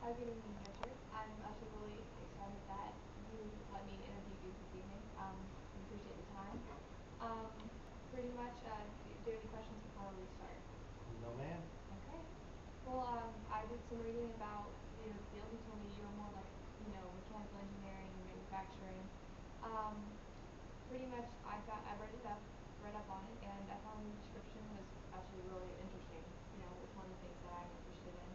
Good evening, Richard. I'm actually really excited that you let me interview you this evening. We appreciate the time. Um, Pretty much, do you have any questions before we start? No, ma'am. Okay. Well, I did some reading about the field. You told me you were more like mechanical engineering and manufacturing. Um, Pretty much, I read up on it, and I found the description was actually really interesting. It's one of the things that I'm interested in.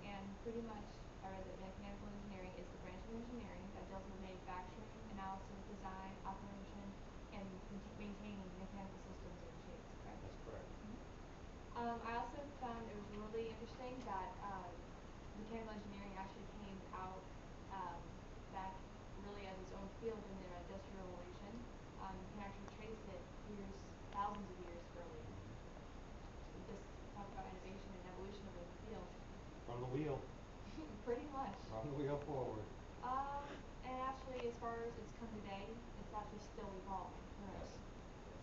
And pretty much, I read that mechanical engineering is the branch of engineering that deals with manufacturing, analysis, design, operation, and maintaining mechanical systems and machines. Correct? That's correct. I also found it was really interesting that mechanical engineering actually came out um, back really as its own field in the Industrial Revolution. You can actually trace it thousands of years earlier. Just talk about innovation and evolution of the field. From the wheel. Pretty much. From the wheel forward. And actually, as far as it's come today, it's actually still evolving. Yes. Correct. Yes.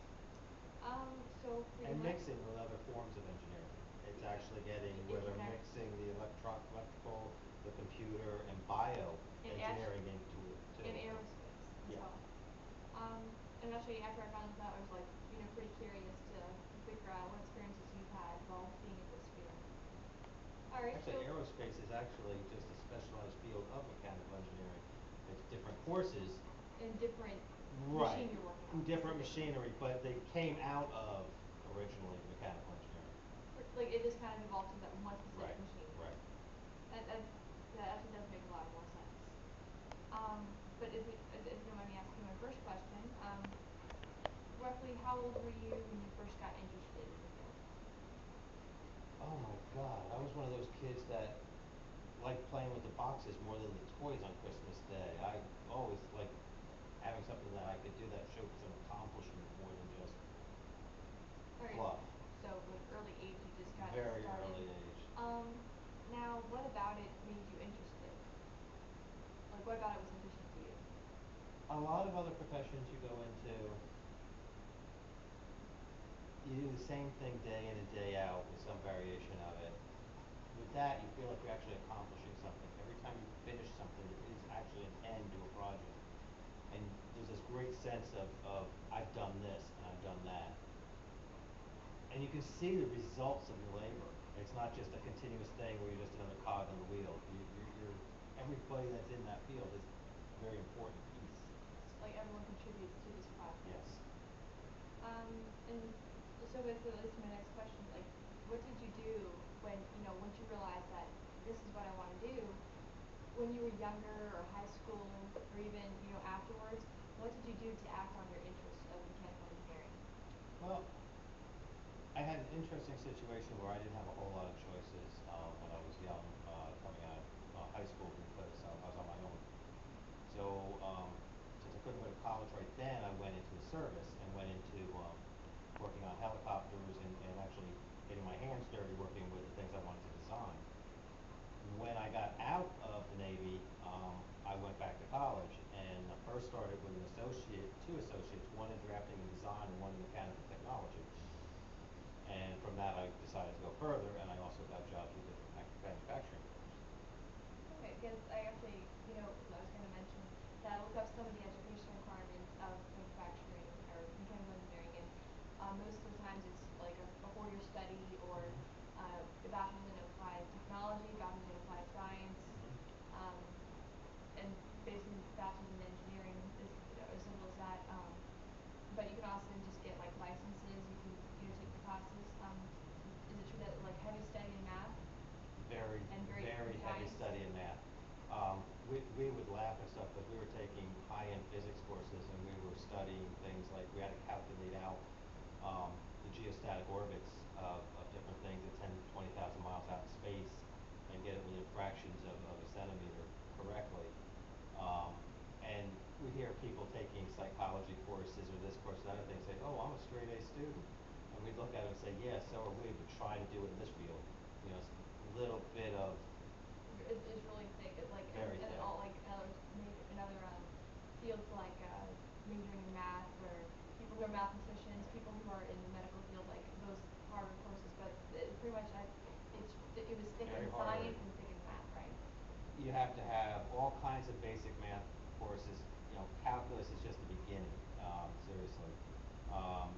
So pretty And much. mixing with other forms of engineering. It's actually getting where they're mixing the electrical, the computer, and bio engineering into it too. In aerospace as Yeah. well. And actually, after I found this out, I was like, pretty curious to figure out what experiences you've had while being in this field. All right. Actually, aerospace is actually just a specialized field of mechanical engineering. It's different courses. In different Right. machine you're working on. Different machinery, but they came out of originally mechanical engineering. Like it just kind of evolved to that one specific Right. machine. Right. That actually does make a lot more sense. But if you don't mind me asking my first question, roughly how old were you when you first got interested in the field? Oh my God, I was one of those kids that liked playing with the boxes more than the toys on Christmas Day. I always liked having something that I could do that showed some accomplishment more than just All right. fluff. So like early age, you just got Very started. early age. Now what about it made you interested? Like what about it was interesting to you? A lot of other professions you go into, you do the same thing day in and day out with some variation of it. With that, you feel like you're actually accomplishing something. Every time you finish something, there is actually an end to a project. And there's this great sense of I've done this and I've done that. And you can see the results of your labor. It's not just a continuous thing where you're just another cog on the wheel. Everybody that's in that field is a very important piece. Like everyone contributes to this project. Yes. And so basically, this is my next question. Like, what did you do when once you realized that this is what I want to do? When you were younger, or high school, or even afterwards, what did you do to act on your interest of mechanical engineering? Well, I had an interesting situation where I didn't have a whole lot of choices when I was young, coming out of high school because I was on my own. So since I couldn't go to college right then, I went into the service and went into working on helicopters and actually getting my hands dirty working with the things I wanted to design. When I got out of the Navy, I went back to college and I first started with two associates, one in drafting and design and one in mechanical technology. And from that, I decided to go further, and I also got jobs with different manufacturing firms. Okay, because I actually, I was going to mention that I looked up some of the education requirements of manufacturing or mechanical engineering, and most of the times it's like a four-year study or a bachelor's in applied technology, bachelor's in applied science, um, and basically bachelor's in engineering is as simple as that. But you can also just get like licenses. You can take the classes. Is it true that like heavy study in math? Very, And very heavy precise. study in math. We would laugh and stuff because we were taking high-end physics courses and we were studying things like we had to calculate out the geostatic orbits of different things at 10 to 20,000 miles out in space and get it within fractions of a centimeter correctly. And we hear people taking psychology courses or this course and other things say, oh, I'm a straight A student. And we'd look at it and say, yeah, so are we, but try to do it in this field. It's a little bit of It's really thick. It's like very and thick. all like another fields like majoring in math or people who are mathematicians, people who are in the medical field, like those Harvard courses. But pretty much it was thick Very in hard. science and thick in math, right? you have to have all kinds of basic math courses. You know, calculus is just the beginning. Seriously,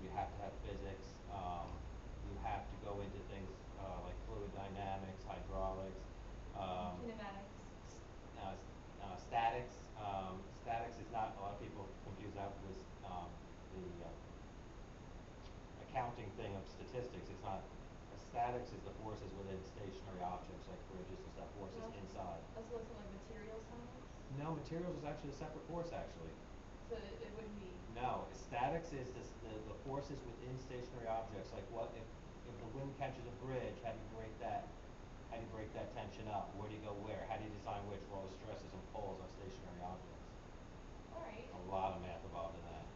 you have to have physics. You have to go into things like fluid dynamics, hydraulics, um, Kinematics. statics. Statics is not, a lot of people confuse that with the accounting thing of statistics. It's not. Statics is the forces within stationary objects like bridges and stuff, forces No. inside. Also something like material science. No, materials is actually a separate course actually. So it wouldn't be. No, statics is the forces within stationary objects. Like what if the wind catches a bridge, how do you break that? How do you break that tension up? Where do you go where? How do you design which for all the stresses and pulls on stationary objects? All right. A lot of math involved in that.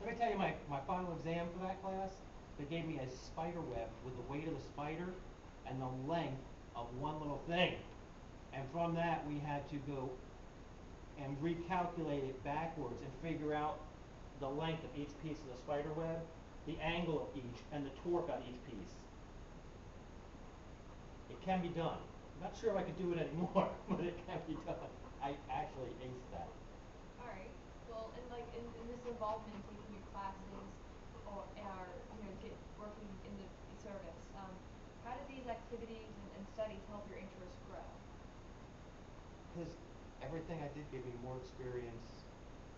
Let me tell you my final exam for that class, they gave me a spider web with the weight of the spider and the length of one little thing. And from that we had to go and recalculate it backwards and figure out the length of each piece of the spider web, the angle of each, and the torque on each piece. It can be done. I'm not sure if I could do it anymore, but it can be done. I actually aced that. All right. Well, and like in this involvement in taking your classes or get working in the service, how do these activities and studies help your interests grow? Because everything I did gave me more experience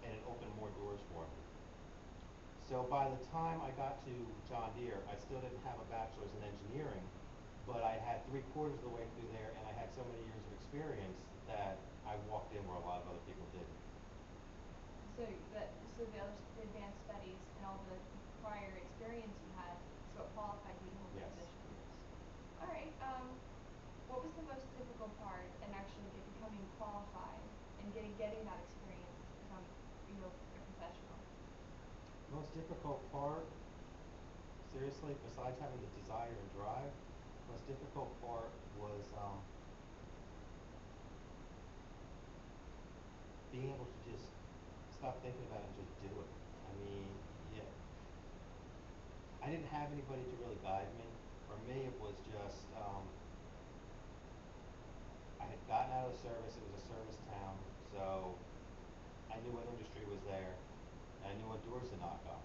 and it opened more doors for me. So by the time I got to John Deere, I still didn't have a bachelor's in engineering, but I had 3/4 of the way through there, and I had so many years of experience that I walked in where a lot of other people didn't. So the advanced studies and all the prior experience you had is what qualified you to hold the Yes, position. yes. All right. What was the most difficult part in actually becoming qualified and getting that experience to become, a professional? Most difficult part, seriously, besides having the desire and drive, most difficult part was being able to just stop thinking about it and just do it. I mean, yeah, I didn't have anybody to really guide me. For me, it was just I had gotten out of the service. It was a service town, so I knew what industry was there, and I knew what doors to knock on.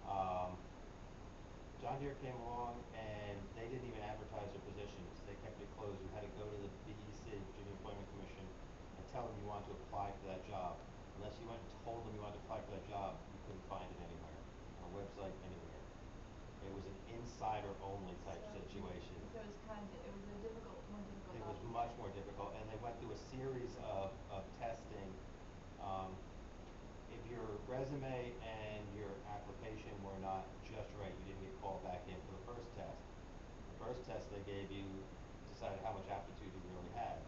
Um, John Deere came along, and they didn't even advertise their positions. They kept it closed. You had to go to the VEC, Virginia Employment Commission, and tell them you wanted to apply for that job. Unless you went and told them you wanted to apply for that job, you couldn't find it anywhere, on a website, anywhere. It was an insider only type situation. So it was a more difficult It job was to much get. more difficult, and they went through a series of testing. Um, if your resume and your application were not just right, you didn't get called back in for the first test. The first test they gave you decided how much aptitude you really had.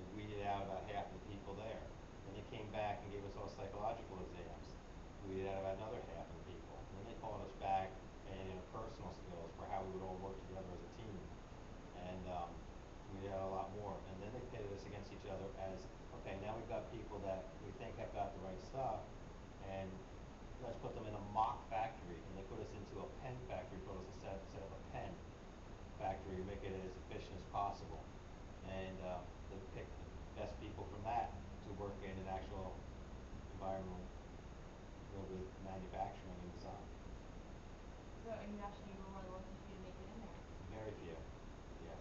They weeded out about half of the people there. Then they came back and gave us all psychological exams. Weeded out about another half of the people. Then they called us back and personal skills for how we would all work together as a team. And we did a lot more. And then they pitted us against each other as, okay, now we've got people that we think have got the right stuff, and let's put them in a mock factory. And they put us into a pen factory, told us to set up a pen factory, make it as efficient as possible. And they picked the best people from that to work in an actual environment with manufacturing and design. So and you were one of the lucky few to make it in there. Very few, yes.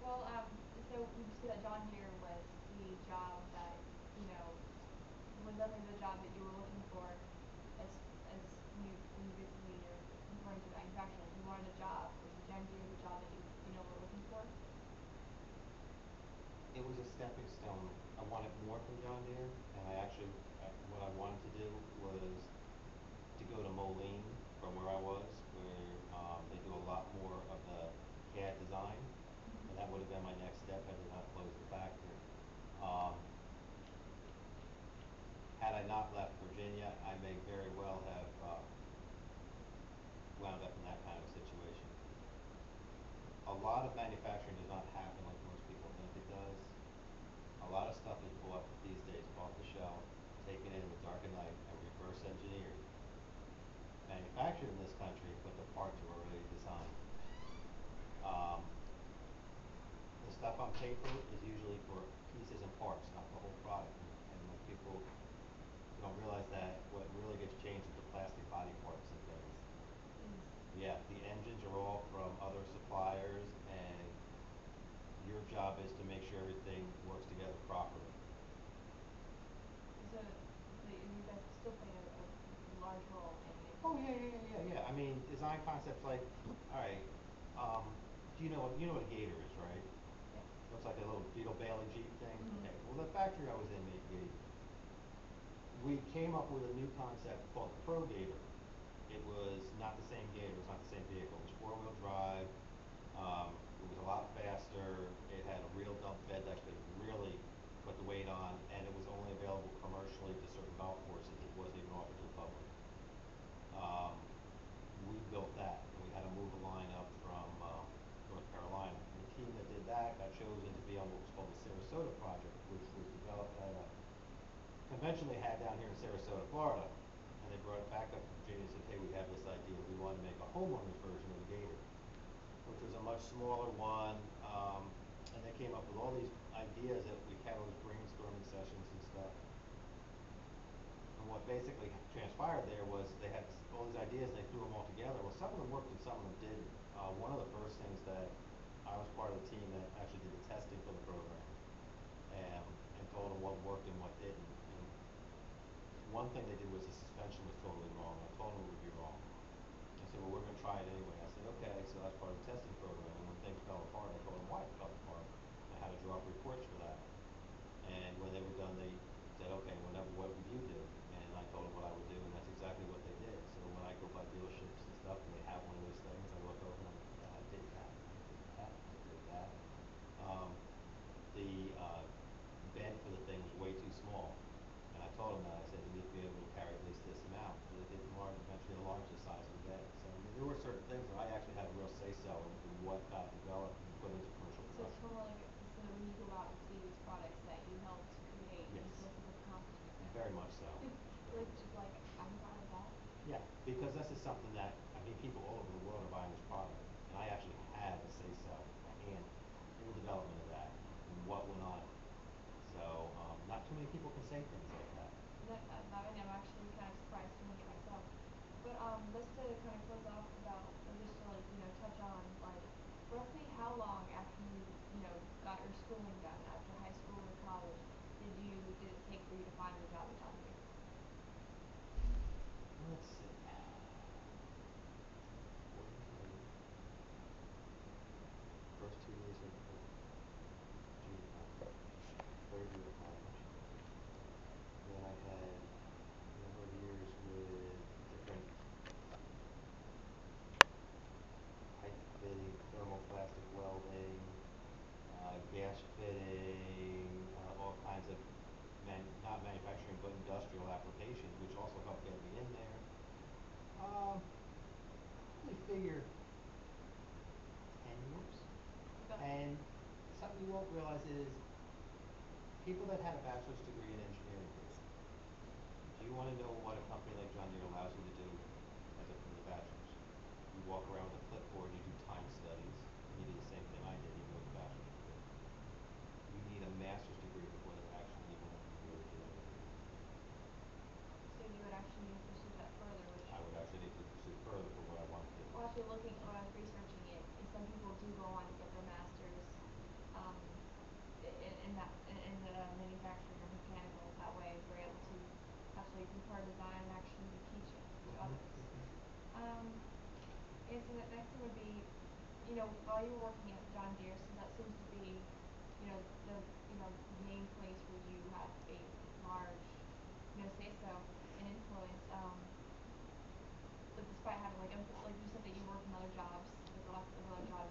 Well, so would you say that John Deere was the job that you know was definitely the job that you were looking for, as when you basically are referring to manufacturing? If you wanted a job, was John Deere the job that you were looking for? It was a stepping stone. I wanted more from John Deere, and what I wanted to do was to go to Moline from where I was, where they do a lot more of the CAD design, Mm-hmm. and that would have been my next step had they not closed the factory. Um, had I not left Virginia, I may very well have wound up in that kind of a situation. A lot of manufacturing does not happen like most people think it does. A lot of stuff is bought these days off the shelf, taken in the dark of night, and reverse engineered. Manufactured in this country, but the parts are already designed. Um, the stuff stuff on paper is usually for pieces and parts, not the whole product. And most people don't realize that what really gets changed is the plastic body parts and things. Jeez. Yeah, the engines are all from other suppliers, and your job is to make sure everything works together properly. So, you guys still play a large role in Oh yeah, influencing. yeah, yeah, yeah, yeah. I mean, design concepts like, all right, you know what a gator is, right? Yes. Looks like a little Beetle Bailey Jeep thing. Mhm. Okay, well the factory I was in made gators. We came up with a new concept called the Pro Gator. It was not the same gator, it was not the same vehicle. It was four-wheel drive. It was a lot faster. It had a real dump bed that could really put the weight on, and it was only available commercially to certain golf courses. It wasn't even offered to the public. Um, we built that, and we had to move a line up from North Carolina. And the team that did that got chosen to be on what was called the Sarasota project, which was developed at a convention they had down here in Sarasota, Florida. And they brought it back up to Virginia and said, hey, we have this idea. We want to make a homeowner's version of the Gator, which was a much smaller one. And they came up with all these ideas that we had all these brainstorming sessions and stuff. And what basically transpired there was they had all these ideas and they threw them all together. Well, some of them worked and some of them didn't. One of the first things that I was part of the team that actually did the testing for the program, and told them what worked and what didn't. And one thing they did was the suspension was totally wrong. I told them it would be wrong. They said, well, we're going to try it anyway. I said, okay, so that's part of the testing program. And when things fell apart, I told them why it fell apart. I had to draw up reports for that. And when they were done, they said, okay, what would you do? And I told them what I would do, and that's exactly what they did. So when I go by dealerships and stuff, and they have one of those things, I look over and I'm like, yeah, I did that, I did that, I did that. Um, the bed for the thing was way too small. And I told them that. I said, you need to be able to carry at least this amount. So they did eventually enlarge the size of the bed. So I mean, there were certain things that I actually had a real say-so into what got developed and put into commercial So it's production. more like so when you go out and see these products that you helped create, Yes, you feel a sense of accomplishment there. very much so. You're Very like much so. it's like I'm proud of that. Yeah, because this is something that, I mean, people all over the world are buying this product, and I actually had a say-so, a hand in the development of that, and what went on it. So, not too many people can say things like that. That, I'm actually kind of surprised to hear myself. But just to kind of close off about, or just to like touch on like roughly how long after you got your schooling done after high school or college did it take for you to find a job at John Deere? Let's see. 4 years later, first 2 years of junior college, third year of college. Then I had a number of years with different pipe fitting, thermoplastic welding, gas fitting, all kinds of not manufacturing but industrial applications, which also helped get me in there. Probably figure 10 years. Okay. And something you won't realize is people that had a bachelor's degree in engineering did it. Do you want to know what a company like John Deere allows you to do with a bachelor's? You walk around with a clipboard, you do time studies, and you do the same thing I did even with a bachelor's degree. You need a master's degree before they're actually even open to really do anything with you. So you would actually need to pursue that further, which I would actually need to pursue further for what I want to do. well, actually looking when I was researching it, some people do go on to get their masters, um, in the manufacturing or mechanical that way they're able to actually be part of design and actually teach it to Mm-hmm, others. mm-hmm. Um, and so the next thing would be, while you were working at John Deere, since that seems to be, the main place where you have a large, say so, and influence. But despite having like you said that you worked in other jobs, like lots of other jobs